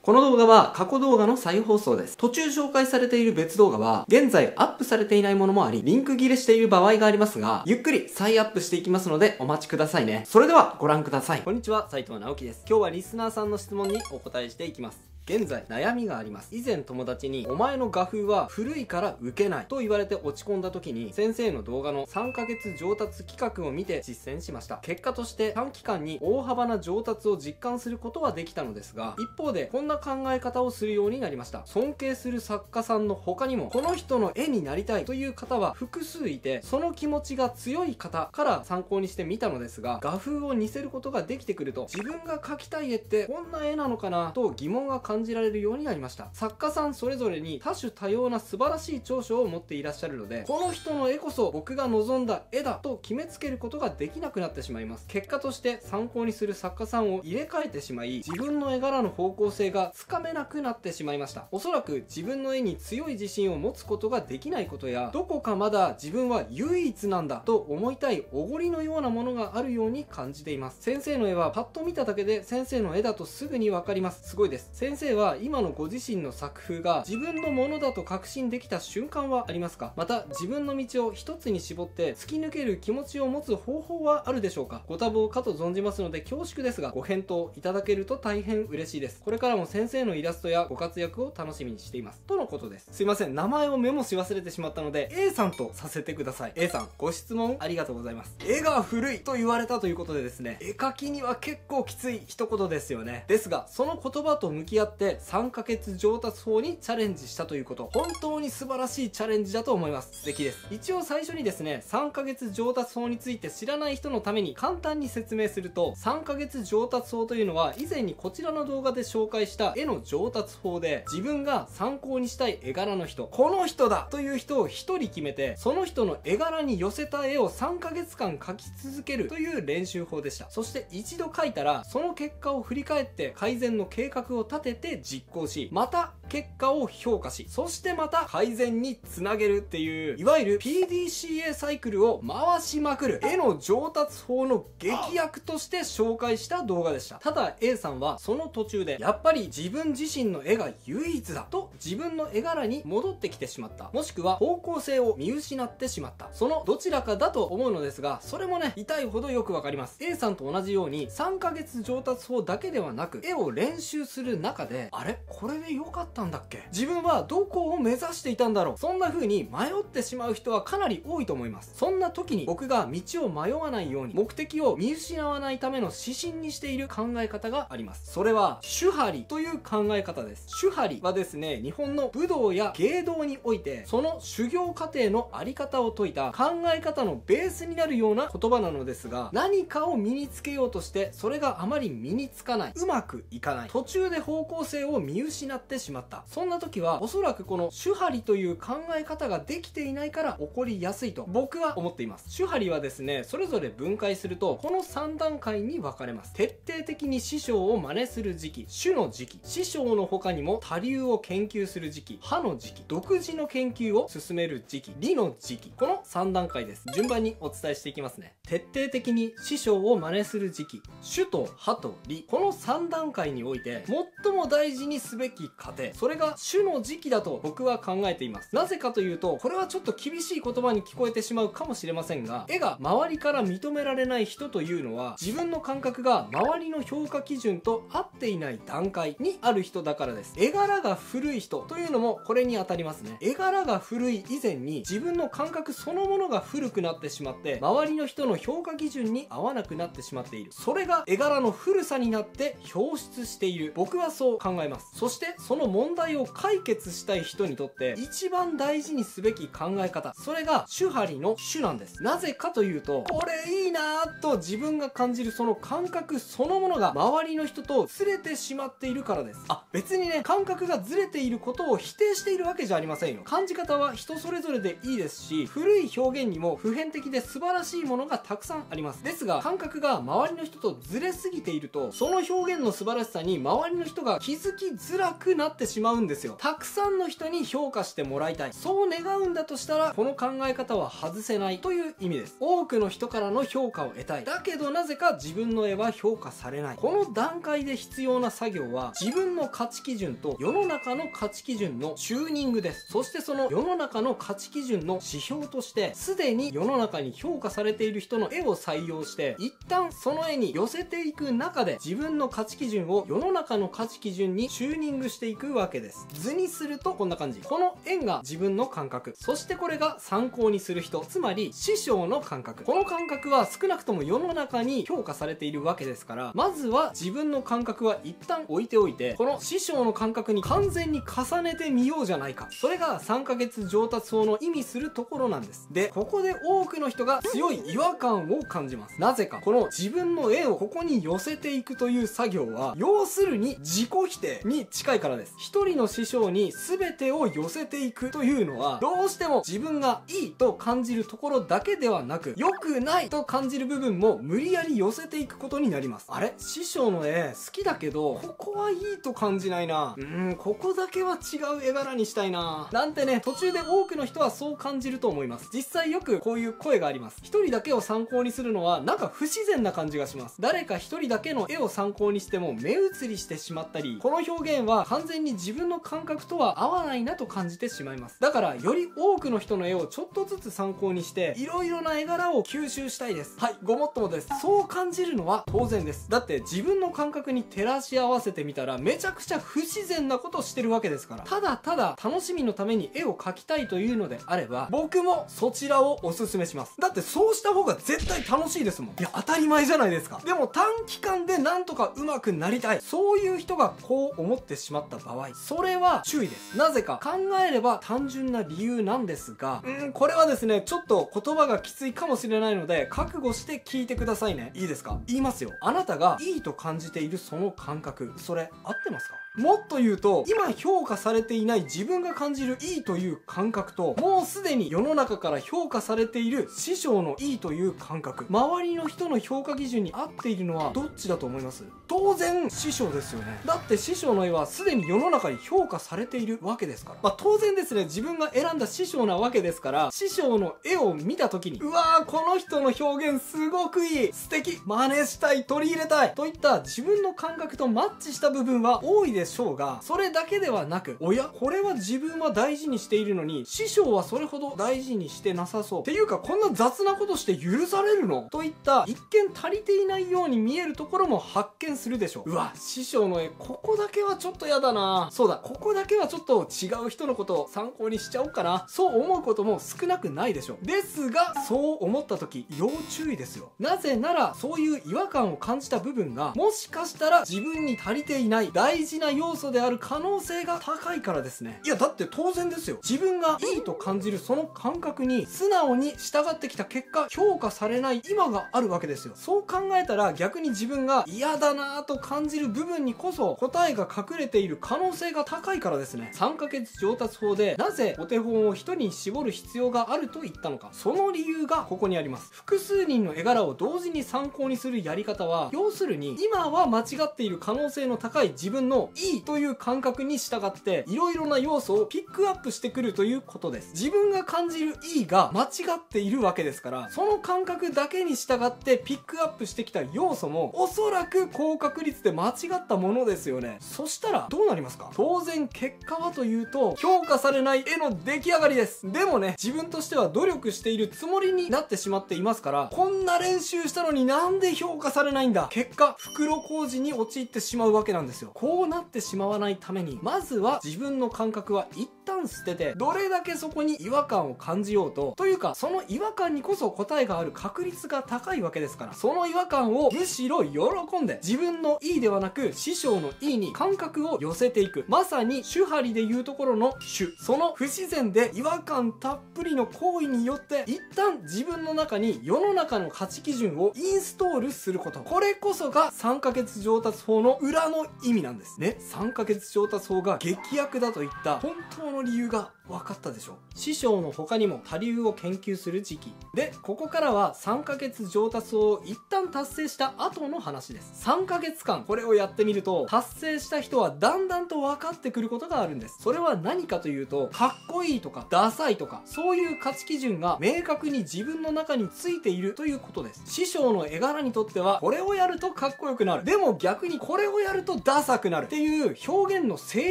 この動画は過去動画の再放送です。途中紹介されている別動画は、現在アップされていないものもあり、リンク切れしている場合がありますが、ゆっくり再アップしていきますのでお待ちくださいね。それではご覧ください。こんにちは、斉藤直樹です。今日はリスナーさんの質問にお答えしていきます。現在悩みがあります。以前友達にお前の画風は古いから受けないと言われて落ち込んだ時に先生の動画の3ヶ月上達企画を見て実践しました。結果として短期間に大幅な上達を実感することはできたのですが、一方でこんな考え方をするようになりました。尊敬する作家さんの他にもこの人の絵になりたいという方は複数いて、その気持ちが強い方から参考にしてみたのですが、画風を似せることができてくると自分が描きたい絵ってこんな絵なのかなと疑問が感じられるようになりました。作家さんそれぞれに多種多様な素晴らしい長所を持っていらっしゃるので、この人の絵こそ僕が望んだ絵だと決めつけることができなくなってしまいます。結果として参考にする作家さんを入れ替えてしまい、自分の絵柄の方向性がつかめなくなってしまいました。おそらく自分の絵に強い自信を持つことができないことや、どこかまだ自分は唯一なんだと思いたいおごりのようなものがあるように感じています。先生の絵はパッと見ただけで先生の絵だとすぐにわかります。すごいです。先生は今のご自身の作風が自分のものだと確信できた瞬間はありますか？また自分の道を一つに絞って突き抜ける気持ちを持つ方法はあるでしょうか？ご多忙かと存じますので恐縮ですが、ご返答いただけると大変嬉しいです。これからも先生のイラストやご活躍を楽しみにしていますとのことです。すいません、名前をメモし忘れてしまったので A さんとさせてください。 A さん、ご質問ありがとうございます。絵が古いと言われたということでですね、絵描きには結構きつい一言ですよね。ですがその言葉と向き合って3ヶ月上達法にチャレンジしたということ、本当に素晴らしいチャレンジだと思います。素敵です。一応最初にですね、3ヶ月上達法について知らない人のために簡単に説明すると、3ヶ月上達法というのは以前にこちらの動画で紹介した絵の上達法で、自分が参考にしたい絵柄の人、この人だという人を1人決めて、その人の絵柄に寄せた絵を3ヶ月間描き続けるという練習法でした。そして一度描いたらその結果を振り返って改善の計画を立てて実行し、また結果を評価し、そしてまた改善につなげるっていう、いわゆる PDCA サイクルを回しまくる絵の上達法の劇薬として紹介した動画でした。ただ A さんはその途中でやっぱり自分自身の絵が唯一だと自分の絵柄に戻ってきてしまった、もしくは方向性を見失ってしまった、そのどちらかだと思うのですが、それもね痛いほどよくわかります。 A さんと同じように3ヶ月上達法だけではなく、絵を練習する中で、あれこれで良かったんだっけ、自分はどこを目指していたんだろう、そんな風に迷ってしまう人はかなり多いと思います。そんな時に僕が道を迷わないように、目的を見失わないための指針にしている考え方があります。それは手張りという考え方です。手張りはですね、日本の武道や芸道においてその修行過程のあり方を説いた考え方のベースになるような言葉なのですが、何かを身につけようとしてそれがあまり身につかない、うまくいかない、途中で方向性を見失ってしまった、そんな時はおそらくこの手張りという考え方ができていないから起こりやすいと僕は思っています。手張りはですね、それぞれ分解するとこの3段階に分かれます。徹底的に師匠を真似する時期、手の時期、師匠の他にも多流を研究する時期、派の時期、独自の研究を進める時期、理の時期、この3段階です。順番にお伝えしていきますね。徹底的に師匠を真似する時期、手と派と理、この3段階において最も大事にすべき過程、それが手の時期だと僕は考えています。なぜかというと、これはちょっと厳しい言葉に聞こえてしまうかもしれませんが、絵が周りから認められない人というのは自分の感覚が周りの評価基準と合っていない段階にある人だからです。絵柄が古い人というのもこれに当たりますね。絵柄が古い以前に自分の感覚そのものが古くなってしまって、周りの人の評価基準に合わなくなってしまっている、それが絵柄の古さになって表出している、僕はそう考えます。そしてその問題を解決したい人にとって一番大事にすべき考え方、それが手張りの手なんです。なぜかというと、これいいなぁと自分が感じるその感覚そのものが周りの人とずれてしまっているからです。別にね、感覚がずれていることを否定しているわけじゃありませんよ。感じ方は人それぞれでいいですし、古い表現にも普遍的で素晴らしいものがたくさんあります。ですが感覚が周りの人とずれすぎていると、その表現の素晴らしさに周りの人が気づきづらくなってししまうんですよ。たくさんの人に評価してもらいたい。そう願うんだとしたら、この考え方は外せないという意味です。多くの人からの評価を得たい。だけどなぜか自分の絵は評価されない。この段階で必要な作業は、自分の価値基準と世の中の価値基準のチューニングです。そしてその世の中の価値基準の指標として、すでに世の中に評価されている人の絵を採用して、一旦その絵に寄せていく中で、自分の価値基準を世の中の価値基準にチューニングしていくわけです。図にするとこんな感じ。この円が自分の感覚。そしてこれが参考にする人、つまり師匠の感覚。この感覚は少なくとも世の中に評価されているわけですから、まずは自分の感覚は一旦置いておいて、この師匠の感覚に完全に重ねてみようじゃないか。それが3ヶ月上達法の意味するところなんです。で、ここで多くの人が強い違和感を感じます。なぜか、この自分の絵をここに寄せていくという作業は、要するに自己否定に近いからです。一人の師匠に全てを寄せていくというのは、どうしても自分がいいと感じるところだけではなく、良くないと感じる部分も無理やり寄せていくことになります。あれ？師匠の絵好きだけど、ここはいいと感じないな。ここだけは違う絵柄にしたいな。なんてね、途中で多くの人はそう感じると思います。実際よくこういう声があります。一人だけを参考にするのはなんか不自然な感じがします。誰か一人だけの絵を参考にしても目移りしてしまったり、この表現は完全に自分の感覚とは合わないなと感じてしまいます。だからより多くの人の絵をちょっとずつ参考にして、いろいろな絵柄を吸収したいです。はい、ごもっともです。そう感じるのは当然です。だって自分の感覚に照らし合わせてみたらめちゃくちゃ不自然なことしてるわけですから。ただただ楽しみのために絵を描きたいというのであれば、僕もそちらをおすすめします。だってそうした方が絶対楽しいですもん。いや、当たり前じゃないですか。でも短期間でなんとか上手くなりたい。そういう人がこう思ってしまった場合、それは注意です。なぜか考えれば単純な理由なんですが、これはですね、ちょっと言葉がきついかもしれないので、覚悟して聞いてくださいね。いいですか？言いますよ。あなたがいいと感じているその感覚、それ合ってますか？もっと言うと、今評価されていない自分が感じるいいという感覚と、もうすでに世の中から評価されている師匠のいいという感覚、周りの人の評価基準に合っているのはどっちだと思います？当然師匠ですよね。だって師匠の絵はすでに世の中に評価されているわけですから。当然ですね、自分が選んだ師匠なわけですから、師匠の絵を見た時に、うわー、この人の表現すごくいい、素敵、真似したい、取り入れたいといった自分の感覚とマッチした部分は多いでしょうが、それだけではなく、おや、これは自分は大事にしているのに、師匠はそれほど大事にしてなさそう。っていうか、こんな雑なことして許されるの？といった一見足りていないように見えるところも発見するでしょう。うわ、師匠の絵、ここだけはちょっとやだな。そうだ、ここだけはちょっと違う人のことを参考にしちゃおうかな。そう思うことも少なくないでしょう。ですが、そう思った時、要注意ですよ。なぜなら、そういう違和感を感じた部分が、もしかしたら自分に足りていない大事な要素である可能性が高いからですね。いや、だって当然ですよ。自分がいいと感じるその感覚に素直に従ってきた結果、評価されない今があるわけですよ。そう考えたら逆に自分が嫌だなぁと感じる部分にこそ答えが隠れている可能性が高いからですね。3ヶ月上達法でなぜお手本を一人に絞る必要があると言ったのか。その理由がここにあります。複数人の絵柄を同時に参考にするやり方は、要するに今は間違っている可能性の高い自分のいいという感覚に従っていろいろな要素をピックアップしてくるということです。自分が感じるいいが間違っているわけですから、その感覚だけに従ってピックアップしてきた要素もおそらく高確率で間違ったものですよね。そしたらどうなりますか？当然結果はというと、評価されない絵の出来上がりです。でもね、自分としては努力しているつもりになってしまっていますから、こんな練習したのになんで評価されないんだ。結果、袋小路に陥ってしまうわけなんですよ。こうなってしまわないために、まずは自分の感覚は一旦捨てて、どれだけそこに違和感を感じようと、というか、その違和感にこそ答えがある確率が高いわけですから、その違和感をむしろ喜んで、自分のいいではなく、師匠のいいに感覚を寄せていく。まさに、手張りで言うところの手。その不自然で違和感たっぷりの行為によって、一旦自分の中に世の中の価値基準をインストールすること。これこそが3ヶ月上達法の裏の意味なんですね。3ヶ月上達法が劇薬だといった本当のの理由が分かったでしょう。師匠の他にも多流を研究する時期で、ここからは3ヶ月上達を一旦達成した後の話です。3ヶ月間これをやってみると、達成した人はだんだんと分かってくることがあるんです。それは何かというと、かっこいいとかダサいとか、そういう価値基準が明確に自分の中についているということです。師匠の絵柄にとっては、これをやるとかっこよくなる、でも逆にこれをやるとダサくなるっていう表現の制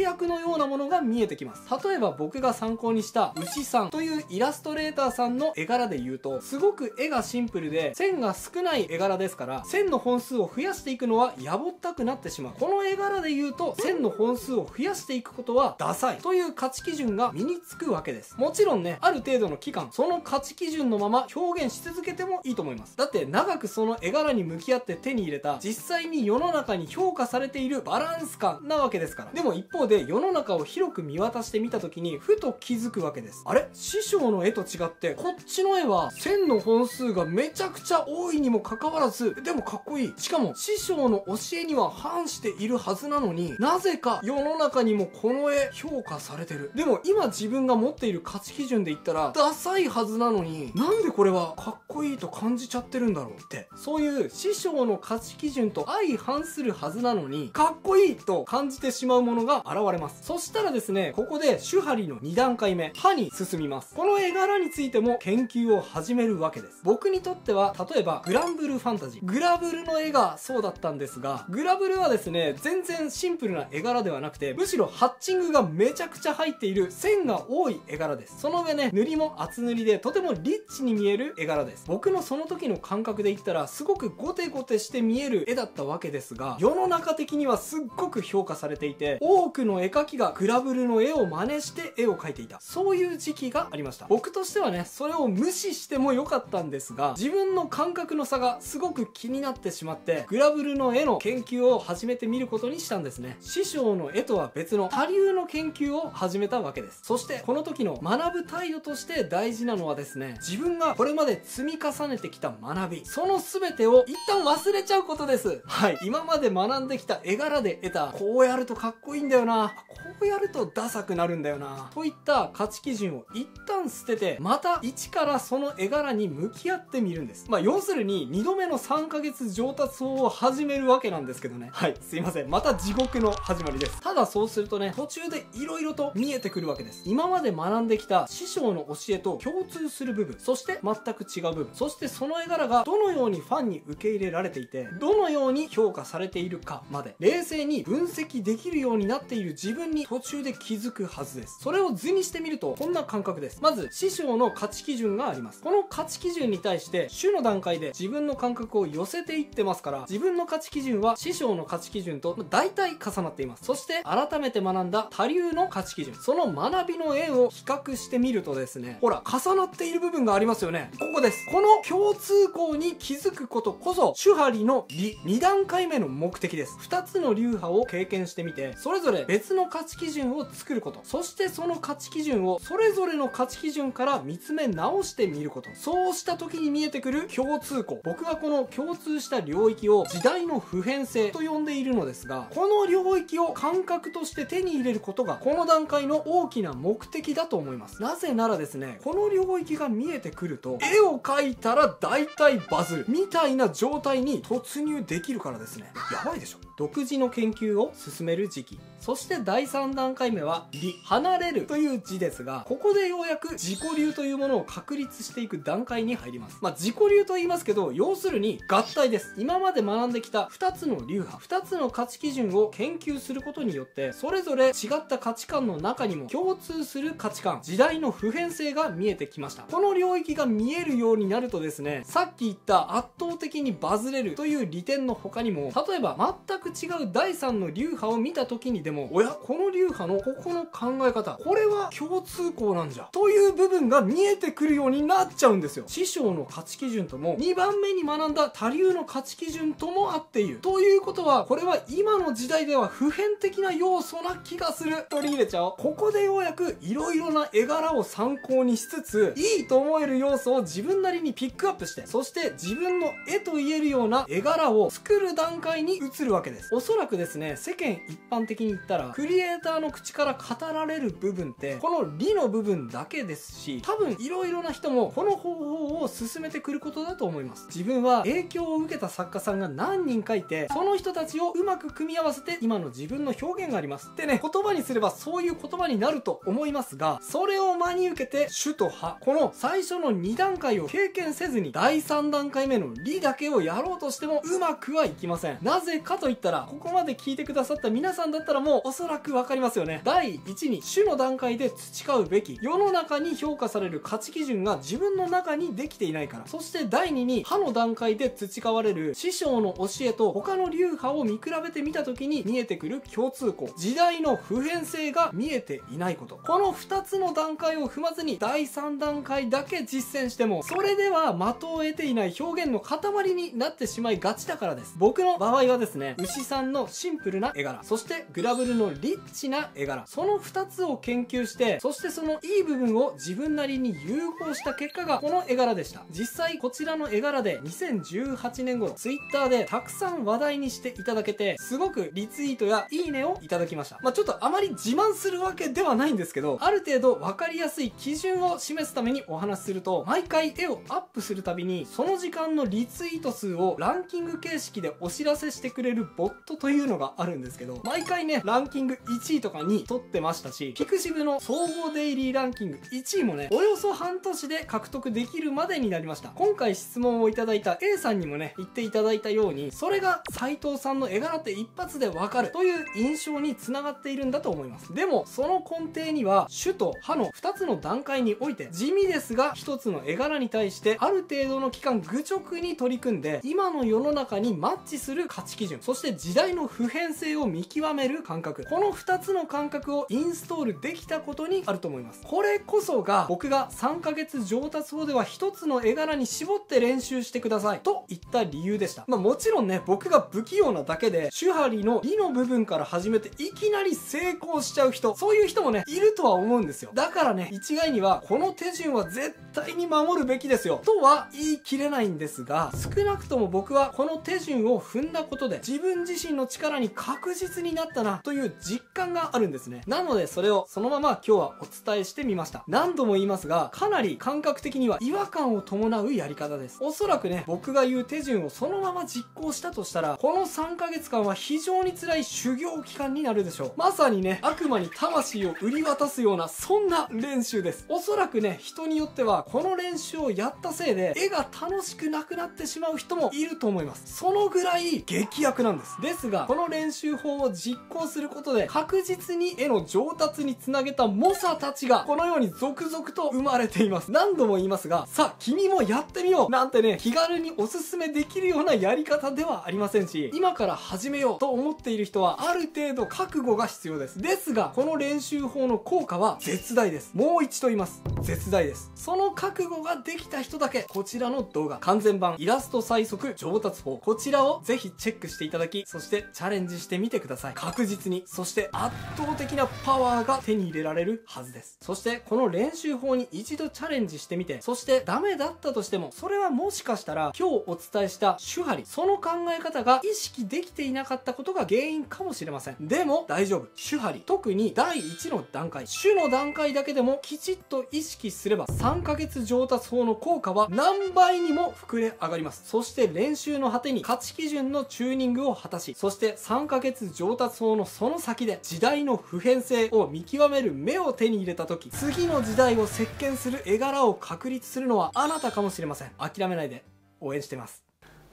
約のようなものが見えてきます。例えば僕が参考にした牛さんというイラストレーターさんの絵柄で言うと、すごく絵がシンプルで線が少ない絵柄ですから、線の本数を増やしていくのはやぼったくなってしまう。この絵柄で言うと、線の本数を増やしていくことはダサいという価値基準が身につくわけです。もちろんね、ある程度の期間その価値基準のまま表現し続けてもいいと思います。だって長くその絵柄に向き合って手に入れた、実際に世の中に評価されているバランス感なわけですから。でも一方で世の中を広く見渡してみた時にふと気づくわけです。あれ、師匠の絵と違ってこっちの絵は線の本数がめちゃくちゃ多いにもかかわらず、でもかっこいい、しかも師匠の教えには反しているはずなのに、なぜか世の中にもこの絵評価されてる。でも今自分が持っている価値基準で言ったらダサいはずなのに、なんでこれはかっこいいと感じちゃってるんだろうって、そういう師匠の価値基準と相反するはずなのにかっこいいと感じてしまうものが現れます。そしたらですね、ここで手張りの2段階目、刃に進みます。この絵柄についても研究を始めるわけです。僕にとっては例えばグランブルファンタジー、グラブルの絵がそうだったんですが、グラブルはですね、全然シンプルな絵柄ではなくて、むしろハッチングがめちゃくちゃ入っている線が多い絵柄です。その上ね、塗りも厚塗りでとてもリッチに見える絵柄です。僕のその時の感覚で言ったらすごくゴテゴテして見える絵だったわけですが、世の中的にはすっごく評価されていて、多くの絵描きがグラブルの絵を真似して絵を描いていた、そういう時期がありました。僕としてはね、それを無視してもよかったんですが、自分の感覚の差がすごく気になってしまって、グラブルの絵の研究を始めてみることにしたんですね。師匠の絵とは別の多流の研究を始めたわけです。そしてこの時の学ぶ態度として大事なのはですね、自分がこれまで積み重ねてきた学び、その全てを一旦忘れちゃうことです。はい、今まで学んできた絵柄で得た、こうやるとかっこいいんだよな、こうやるとダサくなるんだよなといった価値基準を一旦捨てて、また一からその絵柄に向き合ってみるんです。要するに2度目の3ヶ月上達法を始めるわけなんですけどね。はい、すいません、また地獄の始まりです。ただそうするとね、途中で色々と見えてくるわけです。今まで学んできた師匠の教えと共通する部分、そして全く違う部分、そしてその絵柄がどのようにファンに受け入れられていて、どのように評価されているかまで冷静に分析できるようになっている自分に途中で気づくはずです。それを図にしてみるとこんな感覚です。まず師匠の価値基準があります。この価値基準に対して種の段階で自分の感覚を寄せていってますから、自分の価値基準は師匠の価値基準と大体重なっています。そして改めて学んだ多流の価値基準、その学びの円を比較してみるとですね、ほら重なっている部分がありますよね。ここです。この共通項に気づくことこそ手張りの2段階目の目的です。2つの流派を経験してみて、それぞれ別の価値基準を作ること、そしてその価値基準をそれぞれの価値基準から見つめ直してみること、そうした時に見えてくる共通項、僕はこの共通した領域を時代の普遍性と呼んでいるのですが、この領域を感覚として手に入れることがこの段階の大きな目的だと思います。なぜならですね、この領域が見えてくると絵を描いたら大体バズるみたいな状態に突入できるからですね。やばいでしょ。独自の研究を進める時期、そして第3段階目は離れるという字ですが、ここでようやく自己流というものを確立していく段階に入ります。自己流と言いますけど、要するに合体です。今まで学んできた2つの流派、2つの価値基準を研究することによって、それぞれ違った価値観の中にも共通する価値観、時代の普遍性が見えてきました。この領域が見えるようになるとですね、さっき言った圧倒的にバズれるという利点の他にも、例えば全く違う第3の流派を見た時にでも、おや、この流派のここの考え方、これは共通項なんじゃという部分が見えてくるようになっちゃうんですよ。師匠の価値基準とも2番目に学んだ多流の価値基準とも合っているということは、これは今の時代では普遍的な要素な気がする。取り入れちゃおう。ここでようやく色々な絵柄を参考にしつつ、いいと思える要素を自分なりにピックアップして、そして自分の絵と言えるような絵柄を作る段階に移るわけです。です。おそらくですね、世間一般的に言ったらクリエイターの口から語られる部分ってこの理の部分だけですし、多分いろいろな人もこの方法を進めてくることだと思います。自分は影響を受けた作家さんが何人かいて、その人たちをうまく組み合わせて今の自分の表現がありますってね、言葉にすればそういう言葉になると思いますが、それを真に受けて主と葉、この最初の2段階を経験せずに第3段階目の理だけをやろうとしてもうまくはいきません。なぜかと言ったら、ここまで聞いてくださった皆さんだったらもうおそらくわかりますよね。第1に主の段階で培うべき世の中に評価される価値基準が自分の中にできていないから。そして第2に葉の段階で培われる師匠の教えと他の流派を見比べてみた時に見えてくる共通項、時代の普遍性が見えていないこと。この2つの段階を踏まずに第3段階だけ実践しても、それでは的を得ていない表現の塊になってしまいがちだからです。僕の場合はですね、牛さんのシンプルな絵柄、そしてグラブルのリッチな絵柄、その2つを研究して、そしてそのいい部分を自分なりに融合した結果がこの絵柄でした。実際こちらの絵柄で2018年頃 Twitter でたくさん話題にしていただけて、すごくリツイートやいいねをいただきました。ちょっとあまり自慢するわけではないんですけど、ある程度分かりやすい基準を示すためにお話しすると、毎回絵をアップするたびにその時間のリツイート数をランキング形式でお知らせしてくれるボットというのがあるんですけど、毎回ねランキング1位とかに取ってましたし、ピクシブの総合デイリーランキング1位もね、およそ半年で獲得できるまでになりました。今回質問をいただいた A さんにもね言っていただいたように、それが斉藤さんの絵柄って一発でわかるという印象につながっているんだと思います。でもその根底には主と葉の2つの段階において、地味ですが1つの絵柄に対してある程度の期間愚直に取り組んで、今の世の中にマッチする価値基準、そして時代の普遍性を見極める感覚、この2つの感覚をインストールできたことにあると思います。これこそが僕が3ヶ月上達法では1つの絵柄に絞って練習してくださいと言った理由でした。もちろんね、僕が不器用なだけで手張りの理の部分から始めていきなり成功しちゃう人、そういう人もねいるとは思うんですよ。だからね、一概にはこの手順は絶対に守るべきですよとは言い切れないんですが、少なくとも僕はこの手順を踏んだことで自分自身の力に確実になったなという実感があるんですね。なのでそれをそのまま今日はお伝えしてみました。何度も言いますが、かなり感覚的には違和感を伴うやり方です。おそらくね、僕が言う手順をそのまま実行したとしたら、この3ヶ月間は非常に辛い修行期間になるでしょう。まさにね、悪魔に魂を売り渡すようなそんな練習です。おそらくね、人によってはこの練習をやったせいで絵が楽しくなくなってしまう人もいると思います。そのぐらい劇薬なんです。ですがこの練習法を実行することで確実に絵の上達につなげた猛者たちがこのように続々と生まれています。何度も言いますが、さあ君もやってみようなんてね、気軽におすすめできるようなやり方ではありませんし、今から始めようと思っている人はある程度覚悟が必要です。ですがこの練習法の効果は絶大です。もう一度言います、絶大です。その覚悟ができた人だけこちらの動画、完全版イラスト最速上達法、こちらをぜひチェックしていただき、そしてチャレンジしてみてください。確実に、そして圧倒的なパワーが手に入れられるはずです。そしてこの練習法に一度チャレンジしてみて、そしてダメだったとしても、それはもしかしたら今日お伝えした手張り、その考え方が意識できていなかったことが原因かもしれません。でも大丈夫。手張り、特に第1の段階、手の段階だけでもきちっと意識すれば3ヶ月上達法の効果は何倍にも膨れ上がります。そして練習の果てに価値基準のチューニングを果たし、そして3ヶ月上達法のその先で時代の普遍性を見極める目を手に入れた時、次の時代を席巻する絵柄を確立するのはあなたかもしれません。諦めないで応援してます。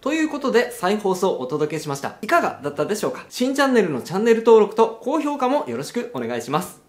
ということで再放送をお届けしました。いかがだったでしょうか。新チャンネルのチャンネル登録と高評価もよろしくお願いします。